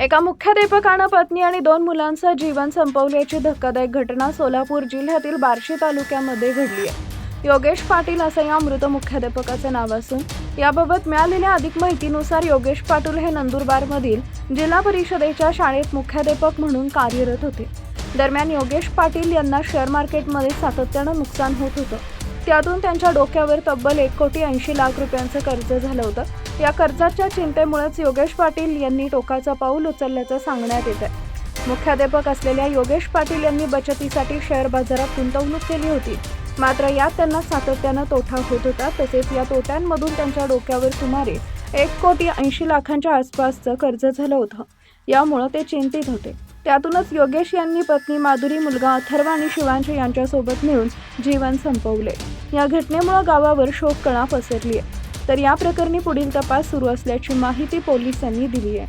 एका मुख्याध्यापकानं पत्नी आणि 2 मुलांचं जीवन संपवल्याची धक्कादायक घटना सोलापूर जिल्ह्यातील बार्शी तालुक्यामध्ये घडली आहे. योगेश पाटील असं या मृत मुख्याध्यापकाचं नाव असून याबाबत मिळालेल्या अधिक माहितीनुसार योगेश पाटील हे नंदुरबारमधील जिल्हा परिषदेच्या शाळेत मुख्याध्यापक म्हणून कार्यरत होते. दरम्यान योगेश पाटील यांना शेअर मार्केटमध्ये सातत्यानं नुकसान होत होतं. त्यातून त्यांच्या डोक्यावर तब्बल 1,80,00,000 रुपयांचं कर्ज झालं होतं. या कर्जाच्या चिंतेमुळेच योगेश पाटील यांनी टोकाचं पाऊल उचलल्याचं सांगण्यात येत आहे. मुख्याध्यापक असलेल्या योगेश पाटील यांनी बचतीसाठी शेअर बाजारात गुंतवणूक केली होती. मात्र यात त्यांना सातत्यानं तोटा होत होता. तसेच या तोट्यांमधून त्यांच्या डोक्यावर सुमारे 1,80,00,000च्या आसपासचं कर्ज झालं होतं. यामुळे ते चिंतित होते. त्यातूनच योगेश यांनी पत्नी माधुरी, मुलगा अथर्व आणि शिवांश यांच्यासोबत मिळून जीवन संपवले. या घटनेमुळे गावावर शोककळा पसरली आहे. तर या प्रकरणी पुढील तपास सुरू असल्याची माहिती पोलिसांनी दिली आहे.